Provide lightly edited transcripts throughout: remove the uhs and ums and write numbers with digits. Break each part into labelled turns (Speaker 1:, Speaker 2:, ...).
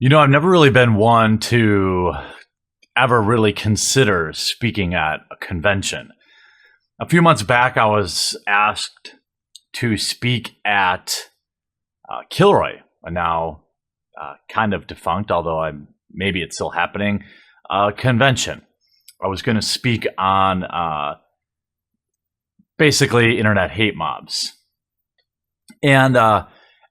Speaker 1: I've never really been one to ever really consider speaking at a convention. A few months back, I was asked to speak at Kilroy, a now kind of defunct, although maybe it's still happening, convention. I was going to speak on basically internet hate mobs. And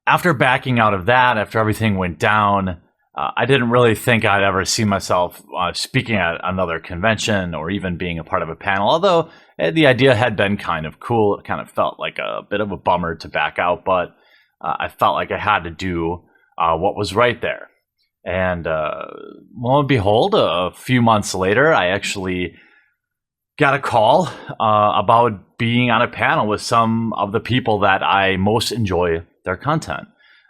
Speaker 1: after backing out of that, after everything went down, I didn't really think I'd ever see myself speaking at another convention or even being a part of a panel, although the idea had been kind of cool. It kind of felt like a bit of a bummer to back out, but I felt like I had to do what was right there. And lo and behold, a few months later, I actually got a call about being on a panel with some of the people that I most enjoy their content.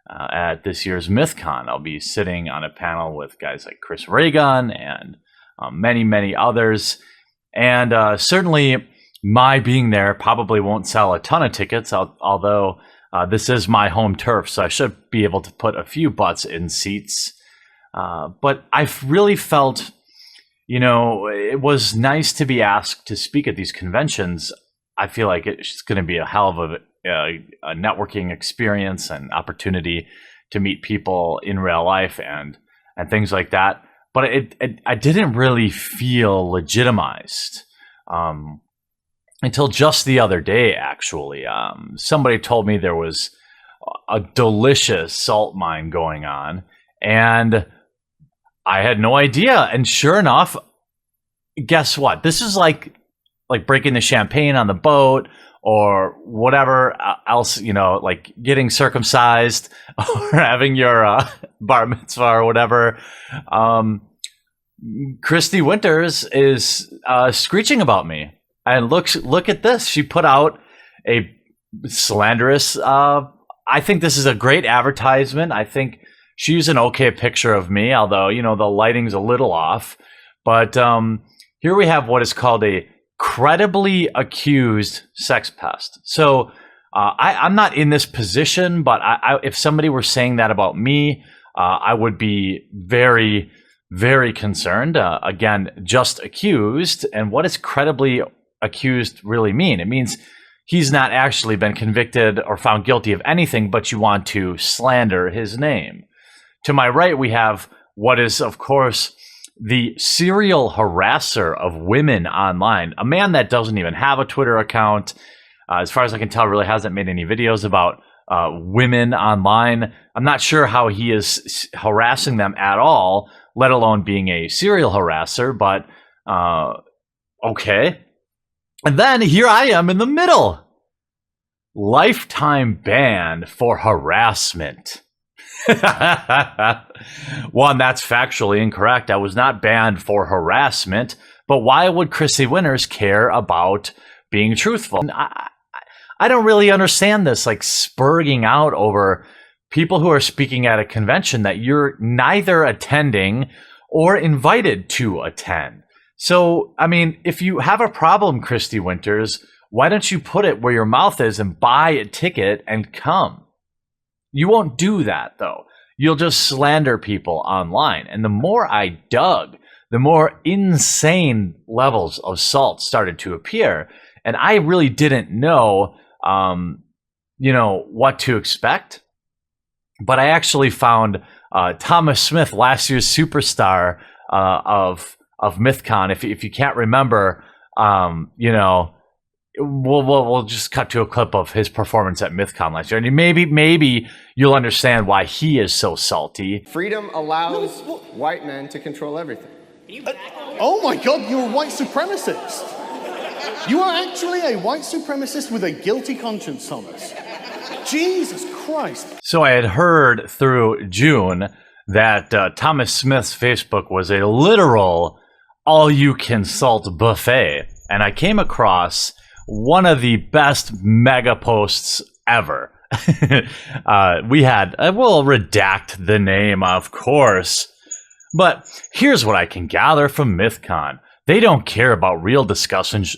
Speaker 1: At this year's MythCon, I'll be sitting on a panel with guys like Chris Ray Gun and many, many others. And certainly my being there probably won't sell a ton of tickets, although this is my home turf, so I should be able to put a few butts in seats. But I've really felt, it was nice to be asked to speak at these conventions. I feel like it's going to be a hell of a networking experience and opportunity to meet people in real life and things like that. But I didn't really feel legitimized until just the other day, actually. Somebody told me there was a delicious salt mine going on, and I had no idea. And sure enough, guess what? This is like breaking the champagne on the boat or whatever else, like getting circumcised or having your bar mitzvah or whatever. Christy Winters is screeching about me. And look at this. She put out a slanderous, I think this is a great advertisement. I think she used an okay picture of me, although, the lighting's a little off. But here we have what is called a credibly accused sex pest. So I'm not in this position, but if somebody were saying that about me, I would be very, very concerned. Again, just accused. And what does credibly accused really mean? It means he's not actually been convicted or found guilty of anything, but you want to slander his name. To my right, we have what is, of course, the serial harasser of women online, a man that doesn't even have a Twitter account. As far as I can tell, really hasn't made any videos about women online. I'm not sure how he is harassing them at all, let alone being a serial harasser, but okay. And then here I am in the middle. Lifetime ban for harassment. One, that's factually incorrect. I was not banned for harassment, but why would Chrissy Winters care about being truthful? I don't really understand this, like spurging out over people who are speaking at a convention that you're neither attending or invited to attend. So, I mean, if you have a problem, Christy Winters, why don't you put it where your mouth is and buy a ticket and come? You won't do that, though. You'll just slander people online. And the more I dug, the more insane levels of salt started to appear. And I really didn't know, what to expect. But I actually found Thomas Smith, last year's superstar of MythCon. If you can't remember, We'll just cut to a clip of his performance at MythCon last year, and maybe you'll understand why he is so salty.
Speaker 2: Freedom allows white men to control everything.
Speaker 3: Oh my God, you're a white supremacist. You are actually a white supremacist with a guilty conscience, Thomas. Jesus Christ.
Speaker 1: So I had heard through June that Thomas Smith's Facebook was a literal all-you-can-salt buffet, and I came across one of the best mega posts ever. We had, we'll redact the name, of course, but here's what I can gather from MythCon. They don't care about real discussions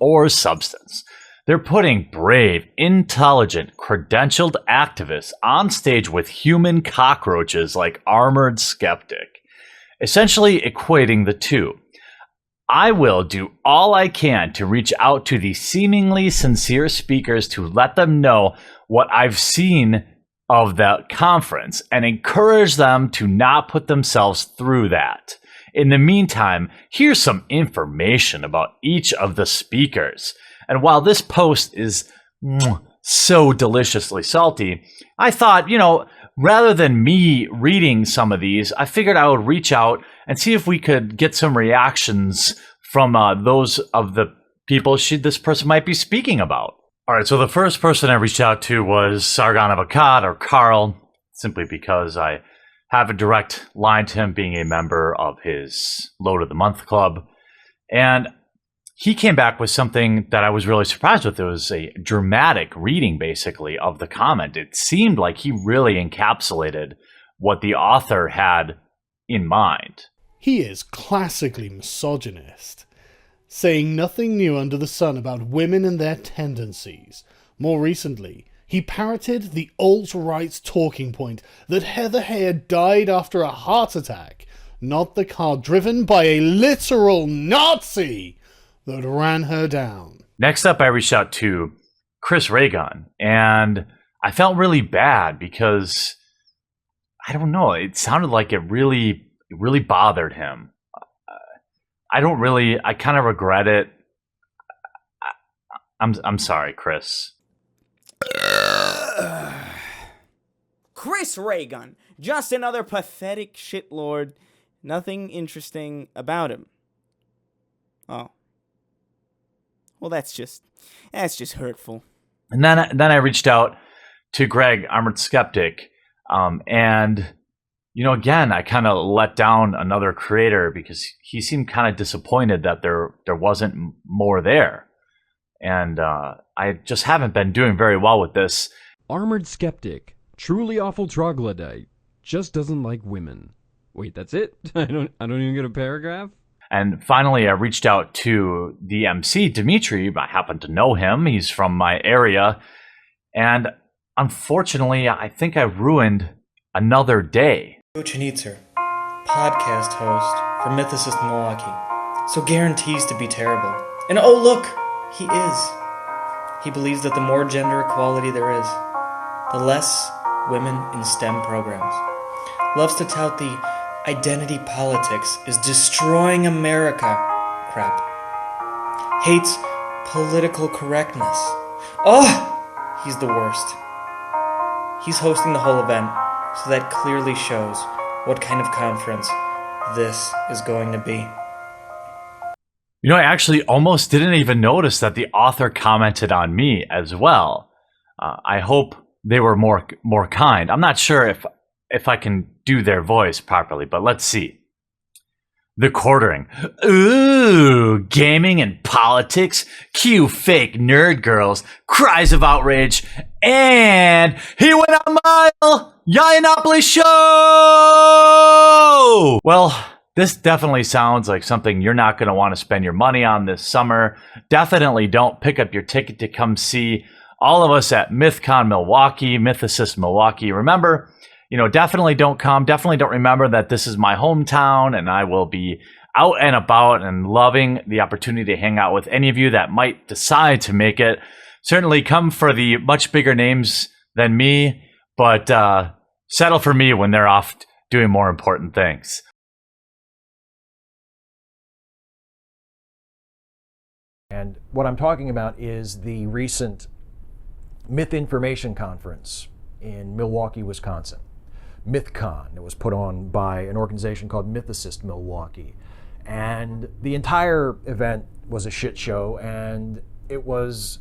Speaker 1: or substance. They're putting brave, intelligent, credentialed activists on stage with human cockroaches like Armored Skeptic, essentially equating the two. I will do all I can to reach out to the seemingly sincere speakers to let them know what I've seen of the conference and encourage them to not put themselves through that. In the meantime, here's some information about each of the speakers. And while this post is so deliciously salty, I thought, rather than me reading some of these, I figured I would reach out and see if we could get some reactions from those of the people this person might be speaking about. All right, so the first person I reached out to was Sargon of Akkad, or Carl, simply because I have a direct line to him being a member of his Load of the Month Club. And he came back with something that I was really surprised with. It was a dramatic reading, basically, of the comment. It seemed like he really encapsulated what the author had in mind.
Speaker 3: He is classically misogynist, saying nothing new under the sun about women and their tendencies. More recently, he parroted the alt-right's talking point that Heather Heyer died after a heart attack, not the car driven by a literal Nazi that ran her down.
Speaker 1: Next up, I reached out to Chris Raygun, and I felt really bad because, I don't know, it sounded like it really bothered him. I kind of regret it. I'm sorry, Chris.
Speaker 4: Chris Raygun, just another pathetic shitlord. Nothing interesting about him. Oh. Well, that's just hurtful.
Speaker 1: And then I reached out to Greg, Armored Skeptic, and again, I kind of let down another creator because he seemed kind of disappointed that there wasn't more there, and I just haven't been doing very well with this.
Speaker 5: Armored Skeptic, truly awful troglodyte, just doesn't like women. Wait, that's it? I don't even get a paragraph.
Speaker 1: And finally, I reached out to the MC, Dimitri. I happen to know him. He's from my area. And unfortunately, I think I ruined another day.
Speaker 6: Uchenitzer, podcast host for Mythicist Milwaukee, so guarantees to be terrible. And oh look, he is. He believes that the more gender equality there is, the less women in STEM programs. Loves to tout the identity politics is destroying America crap. Hates political correctness. Oh, he's the worst. He's hosting the whole event, so that clearly shows what kind of conference this is going to be.
Speaker 1: I actually almost didn't even notice that the author commented on me as well. I hope they were more kind. I'm not sure if I can do their voice properly, but let's see. The quartering. Ooh, gaming and politics. Cue fake nerd girls. Cries of outrage. And he went a mile. Yiannopoulos Show! Well, this definitely sounds like something you're not going to want to spend your money on this summer. Definitely don't pick up your ticket to come see all of us at MythCon Milwaukee, Mythicist Milwaukee. Remember, definitely don't come. Definitely don't remember that this is my hometown, and I will be out and about and loving the opportunity to hang out with any of you that might decide to make it. Certainly come for the much bigger names than me, but settle for me when they're off doing more important things.
Speaker 7: And what I'm talking about is the recent Myth Information Conference in Milwaukee, Wisconsin. MythCon. It was put on by an organization called Mythicist Milwaukee. And the entire event was a shit show, and it was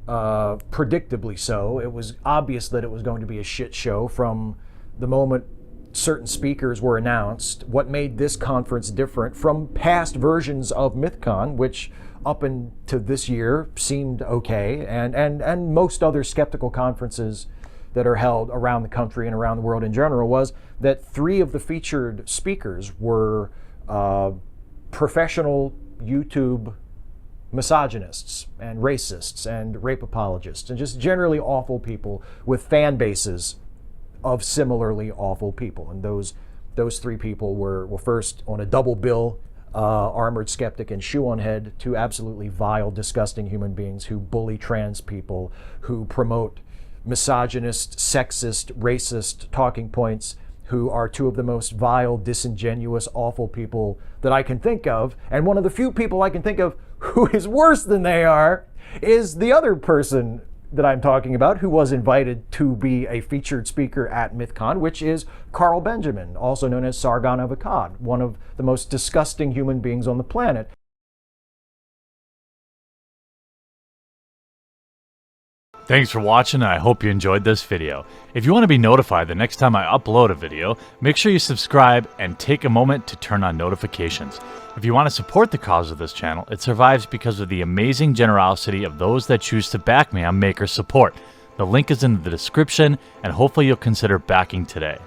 Speaker 7: predictably so. It was obvious that it was going to be a shit show from the moment certain speakers were announced. What made this conference different from past versions of MythCon, which up into this year seemed okay, and most other skeptical conferences that are held around the country and around the world in general, was that 3 of the featured speakers were professional YouTube misogynists and racists and rape apologists and just generally awful people with fan bases of similarly awful people. And those three people were, well, first on a double bill, Armored Skeptic and Shoe on Head, two absolutely vile, disgusting human beings who bully trans people, who promote misogynist, sexist, racist talking points, who are two of the most vile, disingenuous, awful people that I can think of. And one of the few people I can think of who is worse than they are is the other person that I'm talking about, who was invited to be a featured speaker at MythCon, which is Carl Benjamin, also known as Sargon of Akkad, one of the most disgusting human beings on the planet.
Speaker 1: Thanks for watching, and I hope you enjoyed this video. If you want to be notified the next time I upload a video, make sure you subscribe and take a moment to turn on notifications. If you want to support the cause of this channel, it survives because of the amazing generosity of those that choose to back me on Maker Support. The link is in the description, and hopefully you'll consider backing today.